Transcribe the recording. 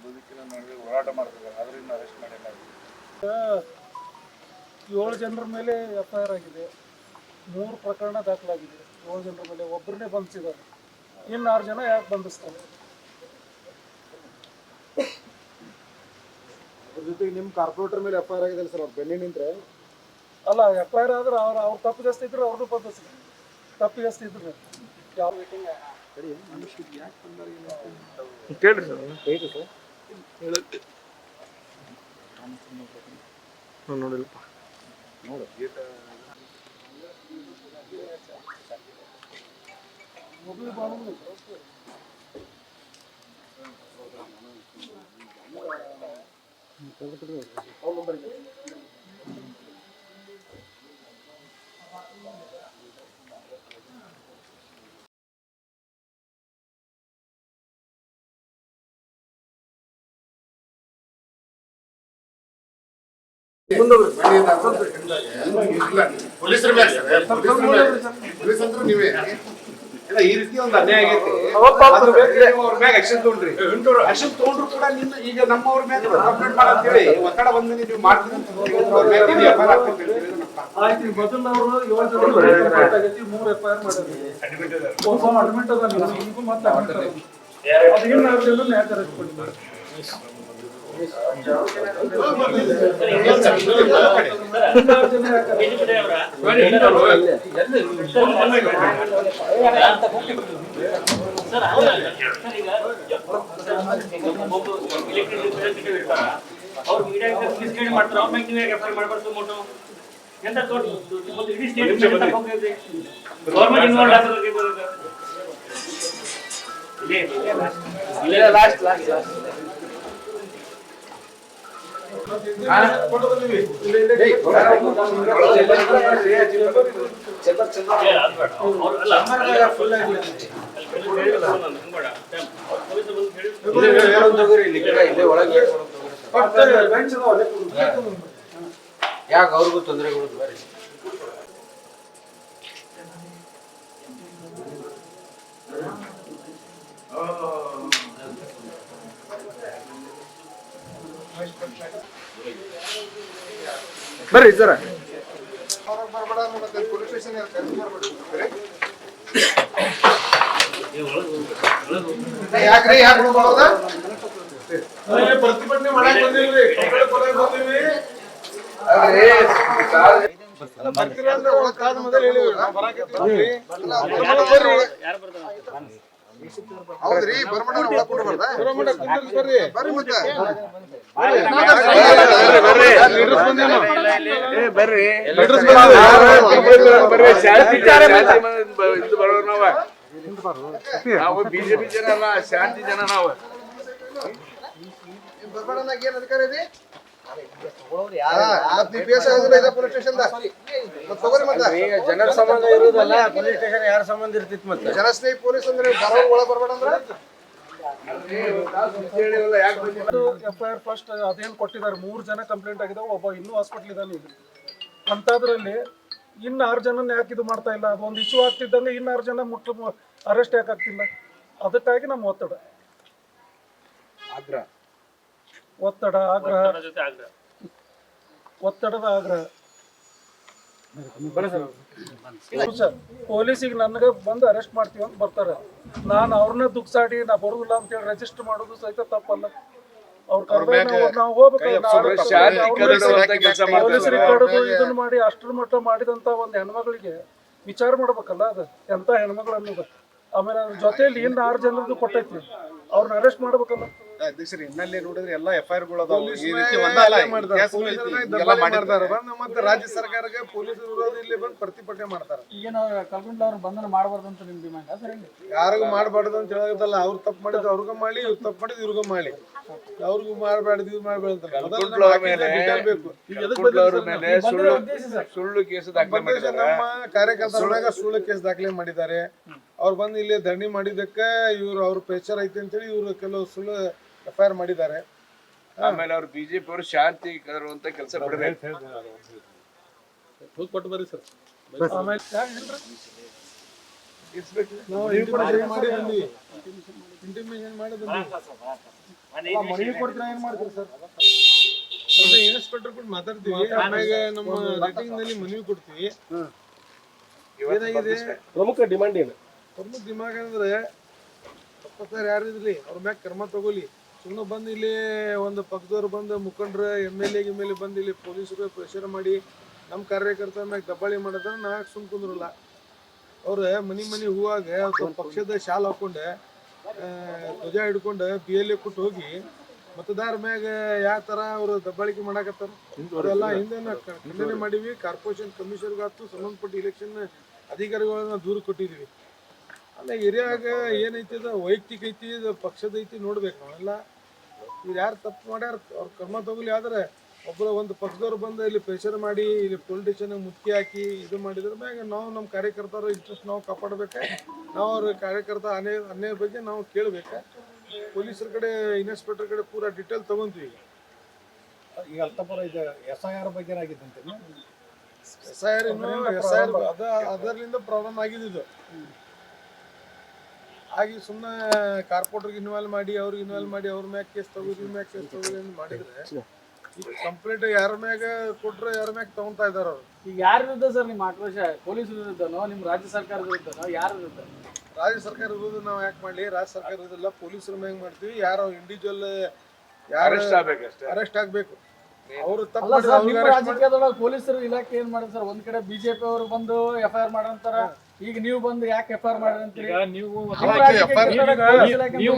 ಬದುಕಿನ ನಡುವೆ ಹೋರಾಟ ಮಾಡ್ತಿದ್ದಾರೆ, ಅದರಿಂದ ಅರೆಸ್ಟ್ ಮಾಡಿಲ್ಲ. 7 ಜನರ ಮೇಲೆ FIR ಆಗಿದೆ, 3 ಪ್ರಕರಣ ದಾಖಲಾಗಿದೆ. 7 ಜನರ ಮೇಲೆ ಒಬ್ಬರನ್ನೇ ಬಂಧಿಸಿದ್ದಾರೆ, ಇನ್ನು 6 ಜನ ಯಾಕೆ ಬಂಧಿಸ್ತಾರೆ? ಅದ್ರ ಜೊತೆಗೆ ನಿಮ್ಮ ಕಾರ್ಪೊರೇಟರ್ ಮೇಲೆ FIR ಆಗಿದೆ ಸರ್, ಅವ್ರು ಬೆನ್ನಿ ನಿಂತ್ರೆ ಅಲ್ಲ, FIR ಆದ್ರೆ ಅವ್ರು ತಪ್ಪು ಜಾಸ್ತಿ ಇದ್ರೆ ಅವ್ರದ್ದು ಬಂಧಿಸ್ತಾರೆ, ತಪ್ಪು ಜಾಸ್ತಿ ಇದ್ರೆ ಯಾವ ಕೇಳ್ರಿ ಸರ್, ನೋಡಿಲ್ಲಪ್ಪ ನೋಡು ಪೊಲೀಸರ ನೀವೇ ಈ ರೀತಿ ಒಂದು ಅನ್ಯಾಯ ಆಗೈತಿ, ಅವ್ರ ಮ್ಯಾಗ ಆಕ್ಷನ್ ತಗೊಂಡ್ರಿ. ಆಕ್ಷನ್ ತಗೊಂಡ್ರು ಕೂಡ ನಿನ್ನ ಈಗ ನಮ್ಮವ್ರ ಮ್ಯಾಗ ಕಂಪ್ಲೇಂಟ್ ಮಾಡಂತೇಳಿ ಒತ್ತಡ ಬಂದ ನೀವು ಮಾಡ್ತೀನಿ ಅಂತ ಮೊದಲು ಅವರು 7 ಜನ 3 FIR ಮಾಡಿದ್ರು, ಅಡ್ಮಿಟ್ ಅದ, ಈಗ ಮತ್ತೆ ಅದೇನು ನ್ಯಾಯ ಕೊಟ್ಟಿದ್ದಾರೆ. ಅವ್ರು ಮೀಡಿಯಾ ಮಿಸ್ಗೈಡ್ ಮಾಡ್ತಾರೆ, ಅವ್ರ ಮೇಲೆ ನೀವು FIR ಮಾಡಬಾರ್ದು. ಮೋಟೋ ಎಂತ ಇಡೀ ಸ್ಟೇಟ್ ಗೌರ್ಮೆಂಟ್ ಇನ್ವಾಲ್ವ್ ಆಗೋದಕ್ಕೆ ಬರೋದು ಯಾಕೆ ಅವ್ರಿಗೂ ತೊಂದರೆಗಳು ಬರ್ರಿ. ಸರ ಪೊಲೀಸ್ ಸ್ಟೇಷನ್ ಯಾಕ್ರಿ ಯಾಕೆ ಪ್ರತಿಭಟನೆ ಮಾಡಕ್ ಬಂದಿಲ್ರಿ, ಹೌದ್ರಿ ಬರ್ರಿ ನಾವು ಬಿಜೆಪಿ ಜನ ಅಲ್ಲ, ಶಾಂತಿ ಜನ ನಾವು. ಏನ್ ಅಧಿಕಾರ ಇದೆ? ಜನರ ಸಂಬಂಧ ಇರುವುದಲ್ಲ, ಪೊಲೀಸ್ ಸ್ಟೇಷನ್ ಯಾರ ಸಂಬಂಧ ಇರ್ತಿತ್ತು? ಮತ್ತೆ ಜನಸ್ನೇಹಿ ಪೊಲೀಸ್ ಅಂದ್ರೆ ಒಳಗೆ ಬರ್ಬೇಡ ಅಂದ್ರೆ FIR ಫಸ್ಟ್ ಅದೇನು ಕೊಟ್ಟಿದ್ದಾರೆ, 3 ಜನ ಕಂಪ್ಲೇಂಟ್ ಆಗಿದಾವೆ, ಒಬ್ಬ ಇನ್ನೂ ಹಾಸ್ಪಿಟ್ಲ್ ಇದ್ದಾನೆ. ಈಗ ಅಂಥದ್ರಲ್ಲಿ ಇನ್ನು 6 ಜನನ ಯಾಕೆ ಇದು ಮಾಡ್ತಾ ಇಲ್ಲ? ಅದೊಂದು ಇಶ್ಯೂ ಆಗ್ತಿದ್ದಂಗೆ ಇನ್ನು 6 ಜನ ಅರೆಸ್ಟ್ ಯಾಕೆ ಆಗ್ತಿಲ್ಲ? ಅದಕ್ಕಾಗಿ ನಮ್ಮ ಒತ್ತಡ ಆಗ್ರಹ ಒತ್ತಡದ ಆಗ್ರಹ. ಪೊಲೀಸಿಗೆ ನನಗೆ ಬಂದು ಅರೆಸ್ಟ್ ಮಾಡ್ತೀವಿ ಅಂತ ಬರ್ತಾರೆ, ನಾನು ಅವ್ರನ್ನ ದುಗ್ಸಾಡಿ ನಾ ಬರುದಿಲ್ಲ ಅಂತೇಳಿ ರಿಜಿಸ್ಟರ್ ಮಾಡೋದು ಸಹಿತ ತಪ್ಪಲ್ಲ. ಅವ್ರ ನಾವು ಪೊಲೀಸರಿಗೆ ಕಡಿದು ಇದನ್ನ ಮಾಡಿ ಅಷ್ಟರ ಮಟ್ಟ ಮಾಡಿದಂತ ಒಂದು ಹೆಣ್ಮಗಳಿಗೆ ವಿಚಾರ ಮಾಡ್ಬೇಕಲ್ಲ, ಅದು ಎಂತ ಹೆಣ್ಮಗಳು ಅನ್ನೋದು. ಆಮೇಲೆ ಅದ್ರ ಜೊತೆಯಲ್ಲಿ ಇನ್ನು 6 ಜನರದ್ದು ಕೊಟ್ಟೈತಿ, ಅವ್ರನ್ನ ಅರೆಸ್ಟ್ ಮಾಡ್ಬೇಕಲ್ಲ. ಅಧ್ಯಕ್ಷರು ಇನ್ನಲ್ಲಿ ನೋಡಿದ್ರೆ ಎಲ್ಲ FIR-ಗಳು ಮತ್ತೆ ರಾಜ್ಯ ಸರ್ಕಾರಕ್ಕೆ ಪೊಲೀಸ್ ವಿರೋಧ ಇಲ್ಲಿ ಬಂದು ಪ್ರತಿಭಟನೆ ಮಾಡ್ತಾರೆ. ಈಗೇನು ಕಲ್ಗುಂಡ್ಲ ಅವ್ರು ಬಂಧನ ಮಾಡಬಾರ್ದು ಅಂತ ನಿಮ್ ಡಿಮ್ಯಾಂಡ್? ಸರ್ ಯಾರಿಗೂ ಮಾಡಬಾರ್ದು ಅಂತ ಹೇಳೋದಲ್ಲ, ಅವ್ರು ತಪ್ಪು ಮಾಡಿದ್ರು ಅವ್ರಿಗೂ ಮಾಡಿ, ಇವ್ರು ತಪ್ಪು ಮಾಡಿದ್ರು ಇವ್ರಿಗೂ ಮಾಡಿ, ಅವ್ರಿಗೂ ಮಾಡಬಾರ್ದು ಇವ್ರು ಮಾಡಬಾರ್ದು ಸುಳ್ಳು ಕೇಸ್ ದಾಖಲೆ ಮಾಡಿದ್ದಾರೆ. ನಮ್ಮ ಕಾರ್ಯಕರ್ತರಾಗ ಸುಳ್ಳು ಕೇಸ್ ದಾಖಲೆ ಮಾಡಿದ್ದಾರೆ. ಅವ್ರು ಬಂದು ಇಲ್ಲಿ ಧರಣಿ ಮಾಡಿದ್ದಕ್ಕೆ ಇವ್ರು ಅವ್ರ ಪ್ರೆಷರ್ ಐತೆ ಅಂತೇಳಿ ಇವ್ರು ಕೆಲವು ಸುಳ್ಳು FIR ಮಾಡಿದ್ದಾರೆ. ಆಮೇಲೆ ಅವ್ರು ಬಿಜೆಪಿ ಅವರು ಶಾಂತಿ ಕರುವಂತ ಕೆಲಸ ಬಿಡಬೇಕು. ಕೊಟ್ಟು ಬರ್ರಿ ಸರ್. ಆಮೇಲೆ ಇಂಟಿಮೇಷನ್ ಮಾಡಿ ಮನವಿ ಕೊಡ್ತೀರಾ ಏನ್ ಮಾಡ್ತೀರಿ ಸರ್? ಇನ್ಸ್ಪೆಕ್ಟರ್ ಕೂಡ ಮಾತಾಡ್ತೀವಿ, ಆಮ್ಯಾಗ ನಮ್ಮ ರೇಟಿಂಗ್ ನಲ್ಲಿ ಮನವಿ ಕೊಡ್ತೀವಿ. ಏನಾಗಿದೆ ಪ್ರಮುಖ ಡಿಮಾಂಡ್ ಏನು? ಪ್ರಮುಖ ದಿಮಾಗ ಅಂದ್ರೆ ತಪ್ಪಸ್ತಾರ ಯಾರು ಇದ್ರಿ ಅವ್ರ ಮ್ಯಾಗ ಕ್ರಮ ತಗೋಲಿ. ಸುಮ್ಮನೆ ಬಂದು ಇಲ್ಲಿ ಒಂದು ಪಕ್ಷದವ್ರು ಬಂದು ಮುಖಂಡ್ರ MLA ಬಂದು ಇಲ್ಲಿ ಪೊಲೀಸರು ಪ್ರೆಷರ್ ಮಾಡಿ ನಮ್ಮ ಕಾರ್ಯಕರ್ತರ ಮ್ಯಾಗ ದಬ್ಬಾಳಿ ಮಾಡಿದ್ರೆ ನಾ ಸುಮ್ ಕುಂದ್ರಲ್ಲ. ಅವ್ರ ಮನಿ ಹೂವಾಗ ಪಕ್ಷದ ಶಾಲ್ ಹಾಕೊಂಡೆ ಧ್ವಜ ಹಿಡ್ಕೊಂಡು BLA ಕೊಟ್ಟು ಹೋಗಿ ಮತದಾರ ಮ್ಯಾಗ ಯಾವ ತರ ಅವ್ರು ದಬ್ಬಾಳಿಕೆ ಮಾಡಾಕತ್ತಾರ ಅವರೆಲ್ಲ ಹಿಂದೆ ಖಂಡನೆ ಮಾಡಿವಿ. ಕಾರ್ಪೊರೇಷನ್ ಕಮಿಷನರ್ಗಾತು ಸಂಬಂಧಪಟ್ಟ ಇಲೆಕ್ಷನ್ ಅಧಿಕಾರಿಗಳನ್ನ ದೂರ ಕೊಟ್ಟಿದೀವಿ. ಅಲ್ಲ ಹಿರಿಯಾಗ ಏನೈತಿ ಅದು ವೈಯಕ್ತಿಕ ಐತಿ, ಇದು ಪಕ್ಷದ ಐತಿ ನೋಡ್ಬೇಕು ನಾವೆಲ್ಲ. ಇವ್ರು ಯಾರು ತಪ್ಪು ಮಾಡ್ಯಾರ ಅವ್ರ ಕ್ರಮ ತಗೊಲಿ. ಆದ್ರೆ ಒಬ್ಬರು ಒಂದು ಪಕ್ಷದವ್ರು ಬಂದು ಇಲ್ಲಿ ಪ್ರೆಷರ್ ಮಾಡಿ ಇಲ್ಲಿ ಪೊಲಿಟಿಷನ್ ಮುತ್ತಿ ಹಾಕಿ ಇದು ಮಾಡಿದ್ರ ಮ್ಯಾಗ ನಾವು ನಮ್ಮ ಕಾರ್ಯಕರ್ತರ ಇಂಟ್ರೆಸ್ಟ್ ನಾವು ಕಾಪಾಡ್ಬೇಕು. ನಾವು ಅವ್ರ ಕಾರ್ಯಕರ್ತ ಅನ್ಯಾಯ ಬಗ್ಗೆ ನಾವು ಕೇಳ್ಬೇಕು. ಪೊಲೀಸರ ಕಡೆ ಇನ್ಸ್ಪೆಕ್ಟರ್ ಕಡೆ ಪೂರಾ ಡಿಟೇಲ್ ತಗೊಂತೀವಿ. ಈಗ ಅಲ್ತಾಪುರ ಇದು SIR ಬಗ್ಗೆ ಆಗಿದ್ದಂತೆ. SIR ಅದರಿಂದ ಪ್ರಾಬ್ಲಮ್ ಆಗಿದ್ದು ಆಗಿ ಸುಮ್ಮನೆ ಕಾರ್ಪೊರೇಟರ್ಗೆ ಇನ್ವಾಲ್ವ್ ಮಾಡಿ ಅವ್ರಿಗೆ ಇನ್ವಾಲ್ವ್ ಮಾಡಿ ಅವ್ರ ಮ್ಯಾಗ ಕೇಸ್ ತಗೋದು ಮ್ಯಾಗ ಕೇಸ್ ತಗೋದು ಅಂತ ಮಾಡಿದ್ರೆ ಈಗ ಕಂಪ್ಲೇಂಟ್ ಯಾರ ಮ್ಯಾಗ ಕೊಟ್ರೆ ಯಾರ ಮ್ಯಾಗ ತಗೊಂತಾ ಇದಾರ ಅವ್ರು. ಈಗ ಯಾರ ವಿರುದ್ಧ ಸರ್ ನಿಮ್ಮ ಆಕ್ರೋಶ? ಪೊಲೀಸ್ ವಿರುದ್ಧನೋ ನಿಮ್ಮ ರಾಜ್ಯ ಸರ್ಕಾರದ ವಿರುದ್ಧನೋ ಯಾರ ವಿರುದ್ಧ? ರಾಜ್ಯ ಸರ್ಕಾರ ವಿರುದ್ಧ ನಾವು ಯಾಕೆ ಮಾಡ್ಲಿ? ರಾಜ್ಯ ಸರ್ಕಾರ ವಿರುದ್ಧ ಪೊಲೀಸರ ಮ್ಯಾಗ ಮಾಡ್ತೀವಿ. ಯಾರು ಇಂಡಿವಿಜುವಲ್ ಯಾರು ಅರೆಸ್ಟ್ ಆಗ್ಬೇಕು. ಅವರು ರಾಜಕೀಯದೊಳಗೆ ಪೊಲೀಸರು ಇಲಾಖೆ ಏನ್ ಮಾಡಿದ್ರು ಸರ್? ಒಂದ್ ಕಡೆ BJP ಅವರು ಬಂದು FIR ಮಾಡಂತಾರ, ಈಗ ನೀವು ಬಂದು ಯಾಕೆ FIR ಮಾಡ್ರಿ ಅಂತೀರಿ? ನೀವು